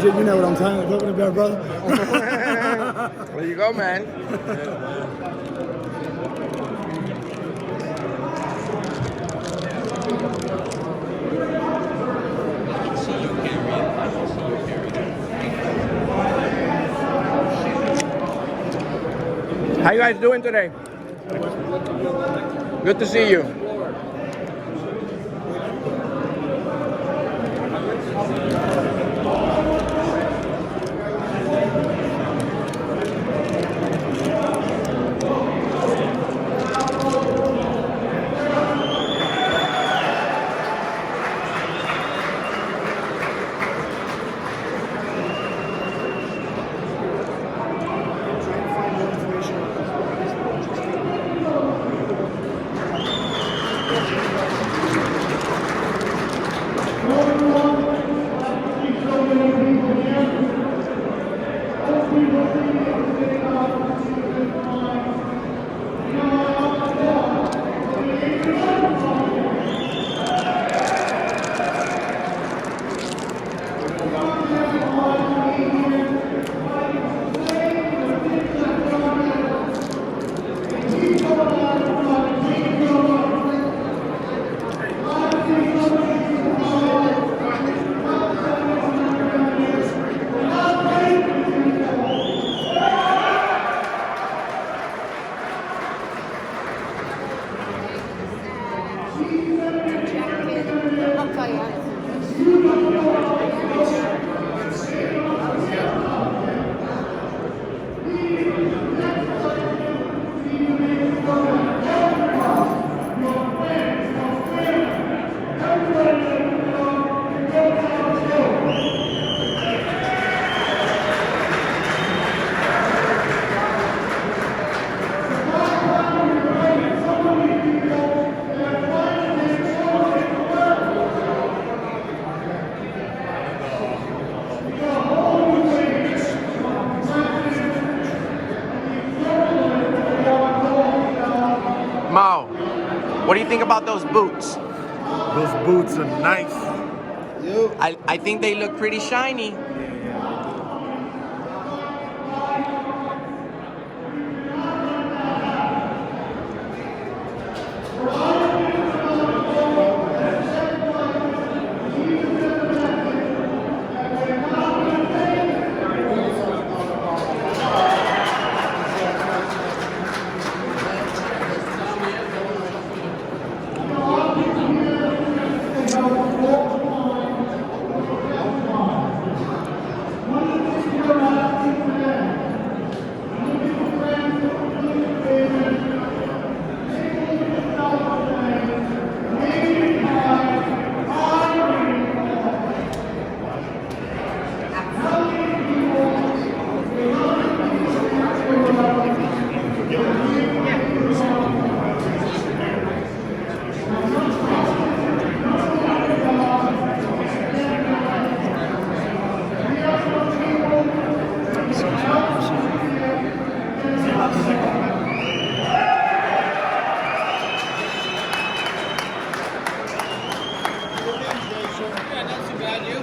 shit. You know what I'm talking about, brother. There you go, man. How you guys doing today? Good to see you. Mao, what do you think about those boots? Those boots are nice. I think they look pretty shiny.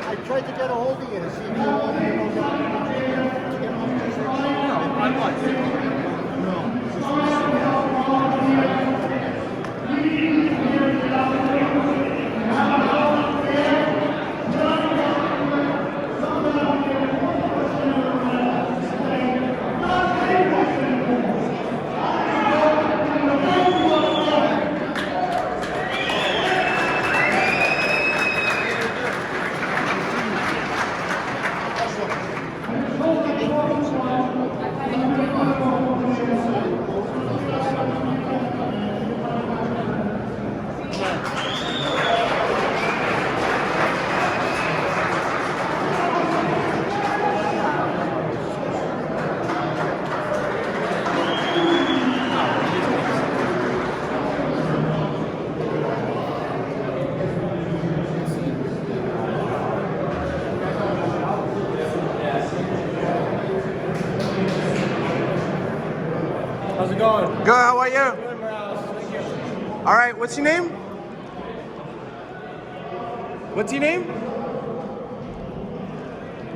I tried to get a hold of you to see if you wanted to go down to get How's it going? Good, how are you? Good, Morales. Thank you. All right, what's your name? What's your name?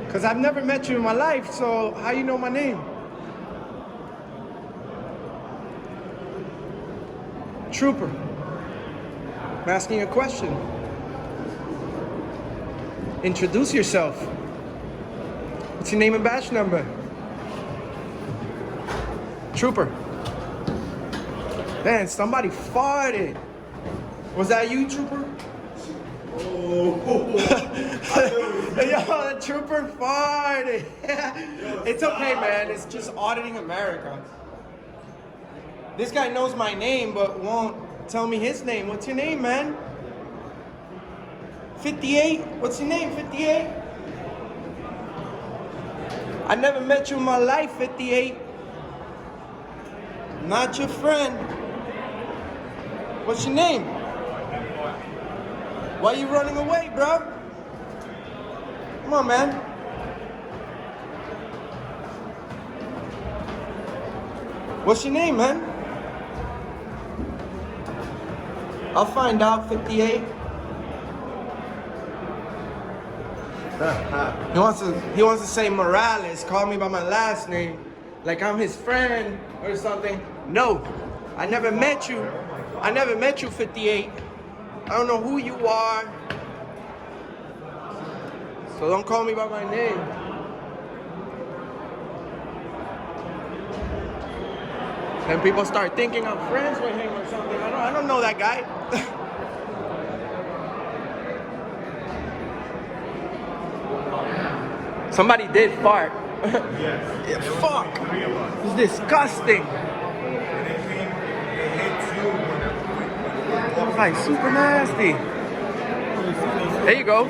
Because I've never met you in my life, so how you know my name? Trooper, I'm asking you a question. Introduce yourself. What's your name and badge number? Trooper. Man, somebody farted. Was that you, Trooper? Oh. Yo, the Trooper farted. It's okay, man. It's just auditing America. This guy knows my name, but won't tell me his name. What's your name, man? 58? What's your name, 58? I never met you in my life, 58. Not your friend. What's your name? Why you running away, bro? Come on, man. What's your name, man? I'll find out, 58. He wants to say Morales, call me by my last name, like I'm his friend or something. No, I never met you. I never met you, 58. I don't know who you are. So don't call me by my name. And people start thinking I'm friends with him or something. I don't know that guy. Somebody did fart. Yes. Yeah, fuck. 3 of us. It's disgusting. It hits you when It's like super nasty. There you go.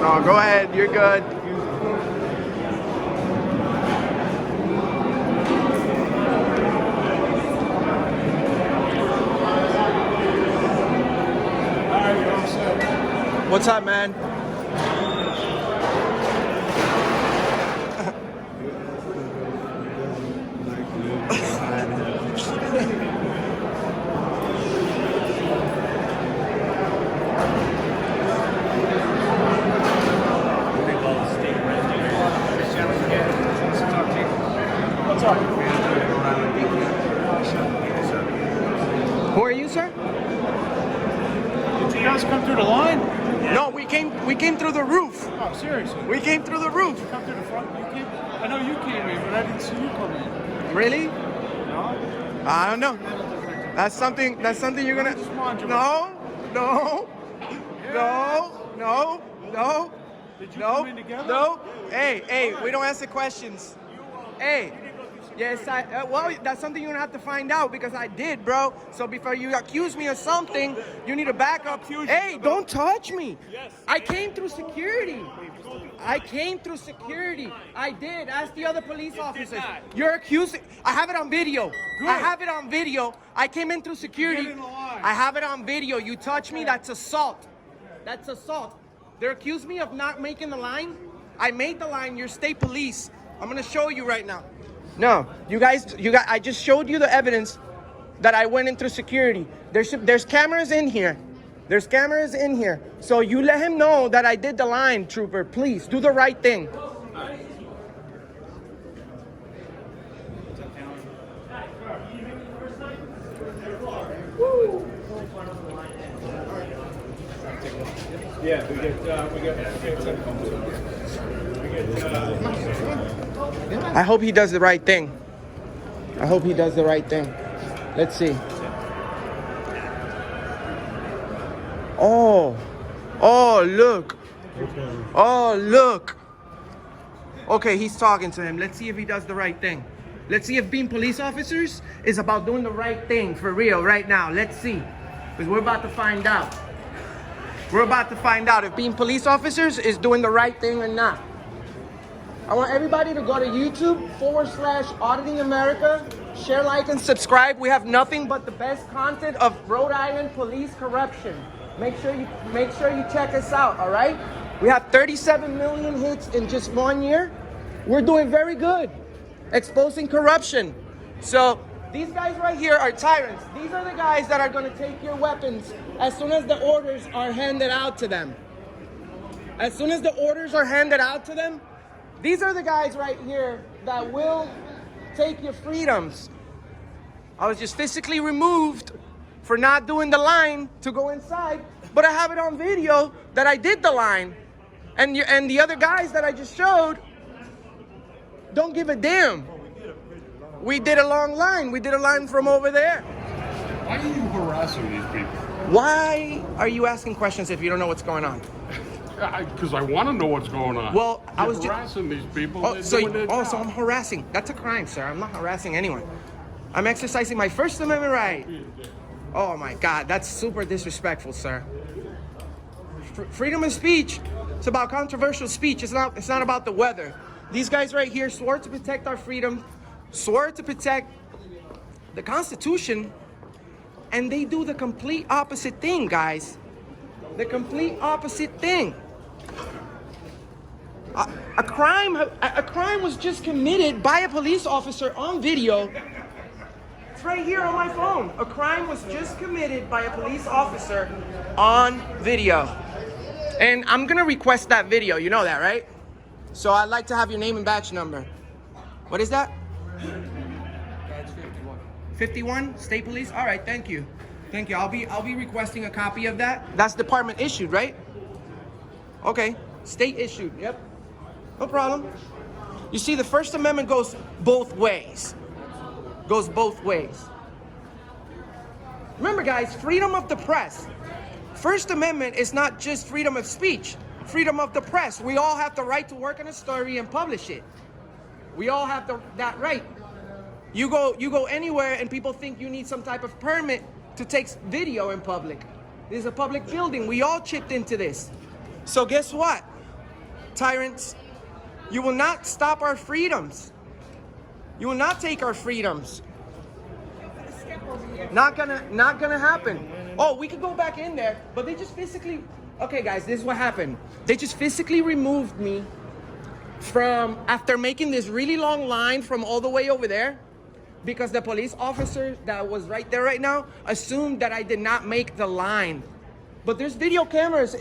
No, go ahead. You're good. What's up, man? Who are you, sir? Did you guys come through the line? No, we came through the roof. Oh, seriously? We came through the roof. Come through the front. You came. I know you came in, but I didn't see you come in. Really? No. I don't know. That's something you're gonna. No. Did you come in together? No. Hey, we don't answer questions. Hey. Yes, well, that's something you're gonna have to find out because I did, bro. So before you accuse me of something, you need to back up. Hey, don't touch me. I came through security. I did. Ask the other police officers. You're accusing. I have it on video. I came in through security. I have it on video. You touch me, that's assault. They accuse me of not making the line. I made the line. You're state police. I'm gonna show you right now. No, you guys, I just showed you the evidence that I went in through security. There's cameras in here. So you let him know that I did the line, trooper. Please, do the right thing. Yeah, we get I hope he does the right thing. I hope he does the right thing. Let's see. Oh, look. Oh, look. Okay, he's talking to him. Let's see if he does the right thing. Let's see if being police officers is about doing the right thing for real right now. Let's see. Because we're about to find out. We're about to find out if being police officers is doing the right thing or not. I want everybody to go to YouTube/Auditing America. Share, like, and subscribe. We have nothing but the best content of Rhode Island police corruption. Make sure you check us out, all right? We have 37 million hits in just 1 year. We're doing very good exposing corruption. So these guys right here are tyrants. These are the guys that are going to take your weapons as soon as the orders are handed out to them. As soon as the orders are handed out to them, these are the guys right here that will take your freedoms. I was just physically removed for not doing the line to go inside, but I have it on video that I did the line. And the other guys that I just showed don't give a damn. We did a long line. We did a line from over there. Why are you harassing these people? Why are you asking questions if you don't know what's going on? Because I want to know what's going on. Well, I was harassing these people. So I'm harassing. That's a crime, sir. I'm not harassing anyone. I'm exercising my First Amendment right. Oh my God, that's super disrespectful, sir. Freedom of speech. It's about controversial speech. It's not about the weather. These guys right here swore to protect our freedom, swore to protect the Constitution, and they do the complete opposite thing, guys. The complete opposite thing. A crime was just committed by a police officer on video. It's right here on my phone. A crime was just committed by a police officer on video. And I'm gonna request that video, you know that, right? So I'd like to have your name and badge number. What is that? That's 51. 51? State Police? All right, thank you. Thank you. I'll be requesting a copy of that. That's department issued, right? Okay. State issued. Yep. No problem. You see, the First Amendment goes both ways. Goes both ways. Remember, guys, freedom of the press. First Amendment is not just freedom of speech. Freedom of the press. We all have the right to work on a story and publish it. We all have that right. You go anywhere and people think you need some type of permit to take video in public. This is a public building. We all chipped into this. So guess what, tyrants? You will not stop our freedoms. You will not take our freedoms. Not gonna happen. Oh, we could go back in there, but they just physically. Okay, guys, this is what happened. They just physically removed me from after making this really long line from all the way over there, because the police officer that was right there right now assumed that I did not make the line. But there's video cameras